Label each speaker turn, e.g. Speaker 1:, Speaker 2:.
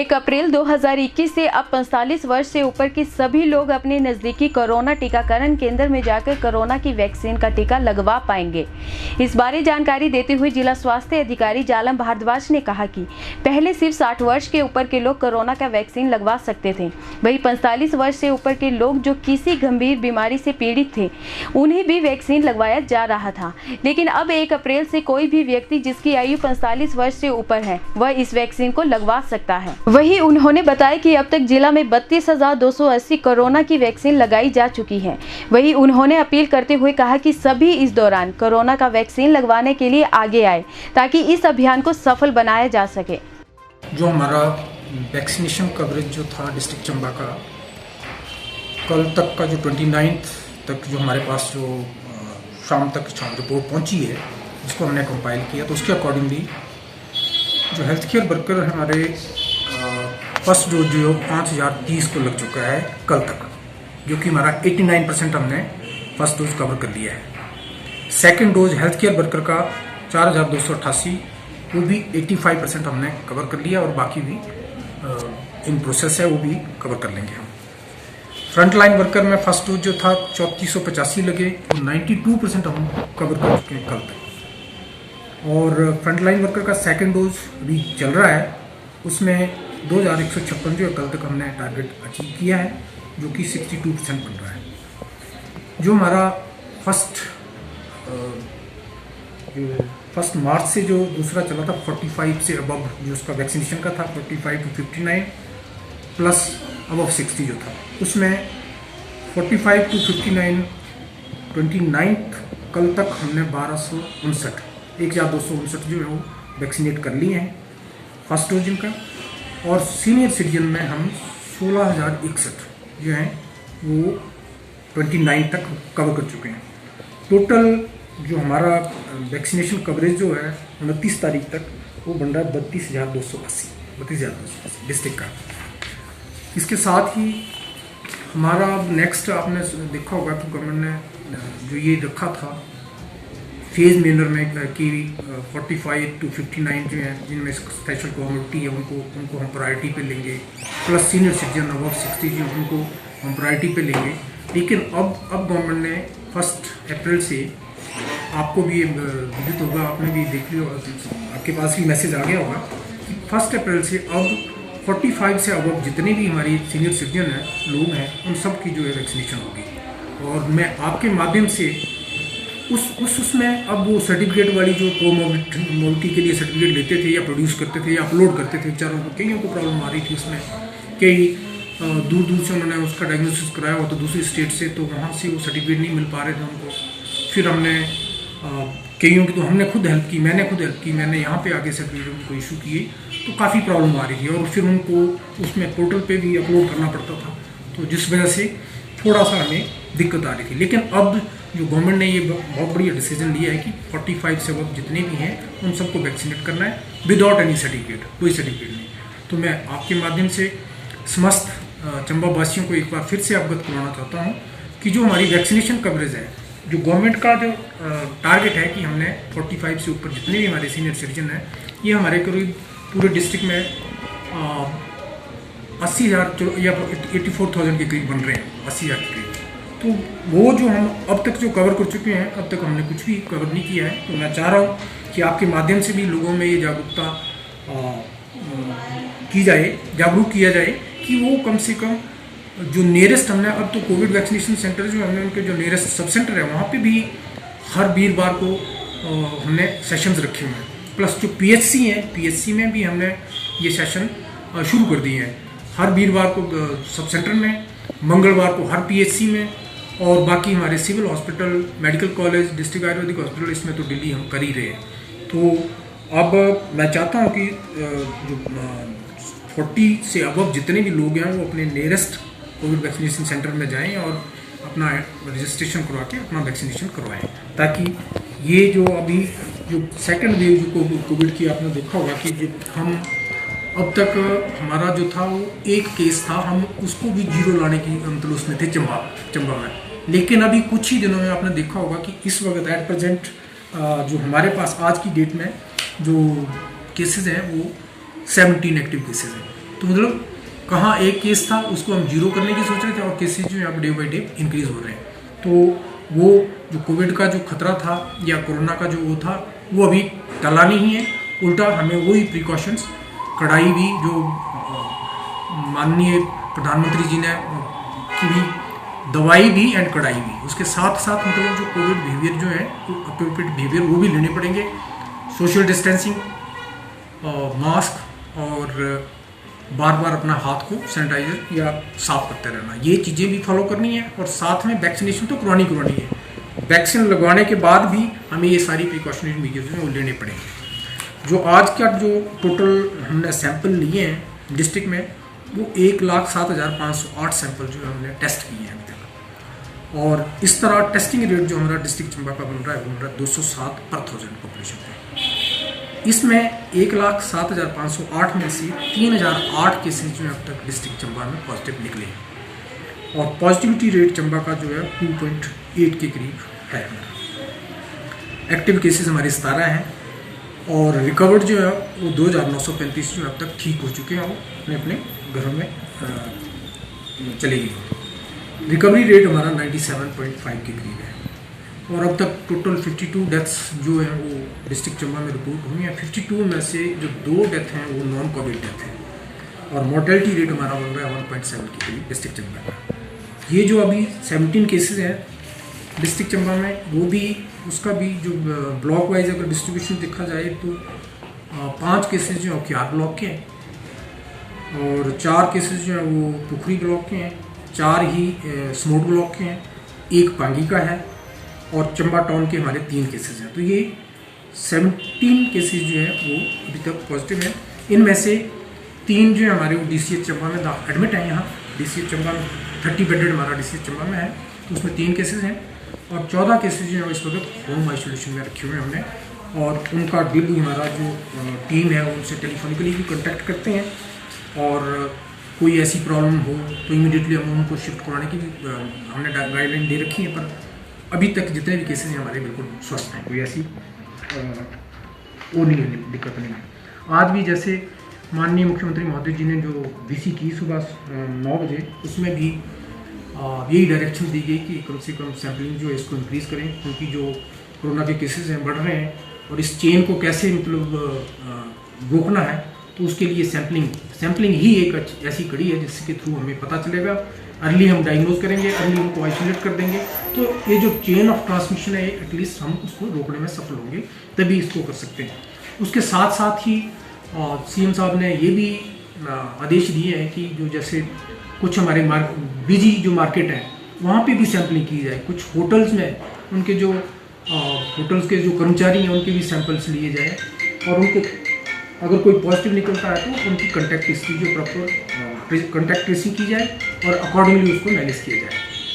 Speaker 1: 1 अप्रैल 2021 से अब 45 वर्ष से ऊपर के सभी लोग अपने नज़दीकी कोरोना टीकाकरण केंद्र में जाकर कोरोना की वैक्सीन का टीका लगवा पाएंगे। इस बारे जानकारी देते हुए जिला स्वास्थ्य अधिकारी जालम भारद्वाज ने कहा कि पहले सिर्फ 60 वर्ष के ऊपर के लोग कोरोना का वैक्सीन लगवा सकते थे। वहीं 45 वर्ष से ऊपर के लोग जो किसी गंभीर बीमारी से पीड़ित थे उन्हें भी वैक्सीन लगवाया जा रहा था। लेकिन अब 1 अप्रैल से कोई भी व्यक्ति जिसकी आयु 45 वर्ष से ऊपर है वह इस वैक्सीन को लगवा सकता है। वहीं उन्होंने बताया कि अब तक जिला में 32,280 कोरोना की वैक्सीन लगाई जा चुकी है। वहीं उन्होंने अपील करते हुए कहा कि सभी इस दौरान कोरोना का वैक्सीन लगवाने के लिए आगे आए ताकि इस अभियान को सफल बनाया जा सके।
Speaker 2: जो हमारा वैक्सीनेशन कवरेज जो था डिस्ट्रिक्ट चंबा का, कल तक का जो 29 तक जो हमारे पास जो शाम तक रिपोर्ट पहुंची है जिसको हमने कंपाइल किया, तो उसके अकॉर्डिंगली जो हेल्थ केयर वर्कर हमारे फर्स्ट डोज जो 5,030 को लग चुका है कल तक, जो कि हमारा 89% हमने फर्स्ट डोज कवर कर लिया है। Second dose health care worker का 4,288 वो भी 85% हमने कवर कर लिया और बाकी भी इन प्रोसेस है, वो भी कवर कर लेंगे हम। फ्रंट लाइन वर्कर में फर्स्ट डोज जो था 3,485 लगे और 92% हम कवर कर चुके हैं कल तक। और फ्रंट लाइन वर्कर का सेकंड डोज भी चल रहा है, उसमें 2,156 जो कल तक हमने टारगेट अचीव किया है, जो कि 62% बन रहा है। जो हमारा फर्स्ट मार्च से जो दूसरा चला था 45 से अबव जो उसका वैक्सीनेशन का था 45 to 59 प्लस अबव 60 जो था, उसमें 45 to 59 29 कल तक हमने 1,259 जो है वो वैक्सीनेट कर लिए हैं फर्स्ट डोज का। और सीनियर सिटीजन में हम 16,061 जो हैं वो 29 तक कवर कर चुके हैं। टोटल जो हमारा वैक्सीनेशन कवरेज जो है 29 तारीख तक वो बन रहा है 32,280 डिस्ट्रिक्ट का। इसके साथ ही हमारा नेक्स्ट आपने देखा होगा कि गवर्नमेंट ने जो ये रखा था फेज मैनर में कि 45 to 59 जो हैं जिनमें स्पेशल कम्युनिटी है उनको हम प्रायोरिटी पे लेंगे, प्लस सीनियर सिटीजन अबव 60 जो उनको हम प्रायोरिटी पे लेंगे। लेकिन अब गवर्नमेंट ने 1 अप्रैल से, आपको भी विदित होगा, आपने भी देख लिया, आपके पास भी मैसेज आ गया होगा कि 1 अप्रैल से अब 45 से अबव जितने भी हमारी सीनियर सिटीजन हैं लोग हैं उन सब की जो है वैक्सीनेशन होगी। और मैं आपके माध्यम से उसमें अब वो सर्टिफिकेट वाली जो कोमोबिडिटी के लिए सर्टिफिकेट लेते थे या प्रोड्यूस करते थे या अपलोड करते थे, बेचारों को कईयों को प्रॉब्लम आ रही थी उसमें, कई दूर से उन्होंने उसका डायग्नोसिस कराया हो तो दूसरी स्टेट से, तो वहाँ से वो सर्टिफिकेट नहीं मिल पा रहे थे उनको। फिर हमने कईयों की तो हमने खुद हेल्प की, मैंने यहाँ पे आगे सर्टिफिकेट उनको इशू किए, तो काफ़ी प्रॉब्लम आ रही थी और फिर उनको उसमें पोर्टल पे भी अपलोड करना पड़ता था, तो जिस वजह से थोड़ा सा हमें दिक्कत आ रही थी। लेकिन अब जो गवर्नमेंट ने ये बहुत बढ़िया डिसीजन लिया है कि 45 से अब जितने भी हैं उन सबको वैक्सीनेट करना है विदाउट एनी सर्टिफिकेट, कोई सर्टिफिकेट नहीं। तो मैं आपके माध्यम से समस्त चंबा वासियों को एक बार फिर से अवगत करवाना चाहता हूँ कि जो हमारी वैक्सीनेशन कवरेज है, जो गवर्नमेंट का जो टारगेट है कि हमने 45 से ऊपर जितने भी हमारे सीनियर सिटीजन हैं, ये हमारे करीब पूरे डिस्ट्रिक्ट में 80,000 या 84,000 के करीब बन रहे हैं, 80,000 के करीब। तो वो जो हम अब तक जो कवर कर चुके हैं, अब तक हमने कुछ भी कवर नहीं किया है। तो मैं चाह रहा हूँ कि आपके माध्यम से भी लोगों में ये जागरूकता जागरूक किया जाए कि वो कम से कम जो नियरेस्ट हमने अब तो कोविड वैक्सीनेशन सेंटर जो हमने उनके जो नियरेस्ट सब सेंटर है वहाँ पे भी हर वीरवार को हमने सेशंस रखे हुए हैं। प्लस जो पीएचसी हैं, पीएचसी में भी हमने ये सेशन शुरू कर दिए हैं, हर वीरवार को सब सेंटर में, मंगलवार को हर पीएचसी में, और बाकी हमारे civil hospital, medical college, district Ayurvedic hospital, इसमें तो डेली हम कर ही रहे हैं। तो अब मैं चाहता हूँ कि जो 40 से अबव जितने भी लोग हैं वो अपने नियरेस्ट कोविड वैक्सीनेशन सेंटर में जाएं और अपना रजिस्ट्रेशन करवा के अपना वैक्सीनेशन करवाएं, ताकि ये जो अभी जो सेकेंड वेव जो कोविड की आपने देखा होगा कि जो हम अब तक हमारा जो था वो एक केस था, हम उसको भी जीरो लाने की मतलब उसमें थे चंबा में। लेकिन अभी कुछ ही दिनों में आपने देखा होगा कि इस वक्त एट प्रेजेंट जो हमारे पास आज की डेट में जो केसेस हैं वो 17 एक्टिव केसेस हैं। तो मतलब कहाँ एक केस था उसको हम जीरो करने की सोच रहे थे और केसेज जो यहाँ पे डे बाई डे इंक्रीज हो रहे हैं। तो वो जो कोविड का जो खतरा था या कोरोना का जो वो था वो अभी टला नहीं है, उल्टा हमें वही प्रिकॉशंस कड़ाई भी जो माननीय प्रधानमंत्री जी ने की भी दवाई भी एंड कड़ाई भी, उसके साथ साथ मतलब जो कोविड बिहेवियर जो है अप्रोप्रिएट बिहेवियर वो भी लेने पड़ेंगे। सोशल डिस्टेंसिंग, मास्क और बार बार अपना हाथ को सैनिटाइजर या साफ करते रहना, ये चीज़ें भी फॉलो करनी है। और साथ में वैक्सीनेशन तो करवानी है, वैक्सीन लगवाने के बाद भी हमें ये सारी प्रिकॉशनरी मेजर्स हैं वो लेने पड़ेंगे। जो आज का जो टोटल हमने सैंपल लिए हैं डिस्ट्रिक्ट में वो 1,07,508 सैंपल जो है हमने टेस्ट किए हैं अभी तक। और इस तरह टेस्टिंग रेट जो हमारा डिस्ट्रिक्ट चंबा का बन रहा है वो बन रहा है 207 पर 1000 पॉपुलेशन पे। इसमें 1,07,508 में से 3,008 केसेज जो है अब तक डिस्ट्रिक्ट चंबा में पॉजिटिव निकले हैं और पॉजिटिविटी रेट चंबा का जो है 2.8 के करीब है। एक्टिव केसेस हमारे 17 हैं और रिकवर्ड जो है वो 2,935 जो अब तक ठीक हो चुके हैं और अपने अपने घरों में चले गए। रिकवरी रेट हमारा 97.5 के करीब है और अब तक टोटल 52 डेथ्स जो हैं वो डिस्ट्रिक्ट चंबा में रिपोर्ट हुई हैं। 52 में से जो 2 डेथ हैं वो नॉन कोविड डेथ हैं और मोर्टेलिटी रेट हमारा बन रहा है 1.7 के करीब डिस्ट्रिक्ट चंबा का। ये जो अभी 17 केसेस हैं डिस्ट्रिक्ट चंबा में वो भी उसका भी जो ब्लॉक वाइज अगर डिस्ट्रीब्यूशन देखा जाए तो 5 केसेस जो हैं क्यार ब्लॉक के हैं और 4 केसेस जो हैं वो पुखरी ब्लॉक के हैं, 4 ही स्मोट ब्लॉक के हैं, 1 पांगी का है और चंबा टाउन के हमारे 3 केसेस हैं। तो ये 17 केसेस जो हैं वो अभी तक पॉजिटिव हैं। इनमें से 3 जो है हमारे वो DCH चंबा में एडमिट हैं। यहाँ DCH चंबा में 30 बेडेड हमारा DCH चंबा में है तो उसमें 3 केसेस हैं और 14 केसेस जो है इस वक्त होम आइसोलेशन में रखे हुए हैं हमने और उनका डेली हमारा जो टीम है उनसे टेलीफोनिकली भी कॉन्टैक्ट करते हैं और कोई ऐसी प्रॉब्लम हो तो इमीडिएटली हम उनको शिफ्ट करवाने की भी हमने गाइडलाइन दे रखी है। पर अभी तक जितने भी केसेस हैं हमारे बिल्कुल स्वस्थ हैं, कोई ऐसी वो नहीं है, दिक्कत नहीं है। आज भी जैसे माननीय मुख्यमंत्री महोदय जी ने जो VC की सुबह 9 बजे उसमें भी यही डायरेक्शन दी गई कि कम से कम सैम्पलिंग जो है इसको इंक्रीज़ करें क्योंकि जो कोरोना के केसेस हैं बढ़ रहे हैं और इस चेन को कैसे मतलब रोकना है तो उसके लिए सैम्पलिंग ही एक ऐसी कड़ी है जिसके थ्रू हमें पता चलेगा। अर्ली हम डायग्नोज करेंगे, अर्ली उनको आइसोलेट कर देंगे तो ये जो चेन ऑफ ट्रांसमिशन है एटलीस्ट हम उसको रोकने में सफल होंगे, तभी इसको कर सकते हैं। उसके साथ साथ ही CM साहब ने ये भी आदेश दिए हैं कि जो जैसे कुछ हमारे बिजी जो मार्केट है वहाँ पे भी सैम्पलिंग की जाए। कुछ होटल्स में उनके जो होटल्स के जो कर्मचारी हैं उनके भी सैंपल्स लिए जाए और उनके अगर कोई पॉजिटिव निकलता है तो उनकी कॉन्टैक्ट हिस्ट्री जो प्रॉपर कॉन्टैक्ट ट्रेसिंग की जाए और अकॉर्डिंगली उसको मैनेज किया जाए।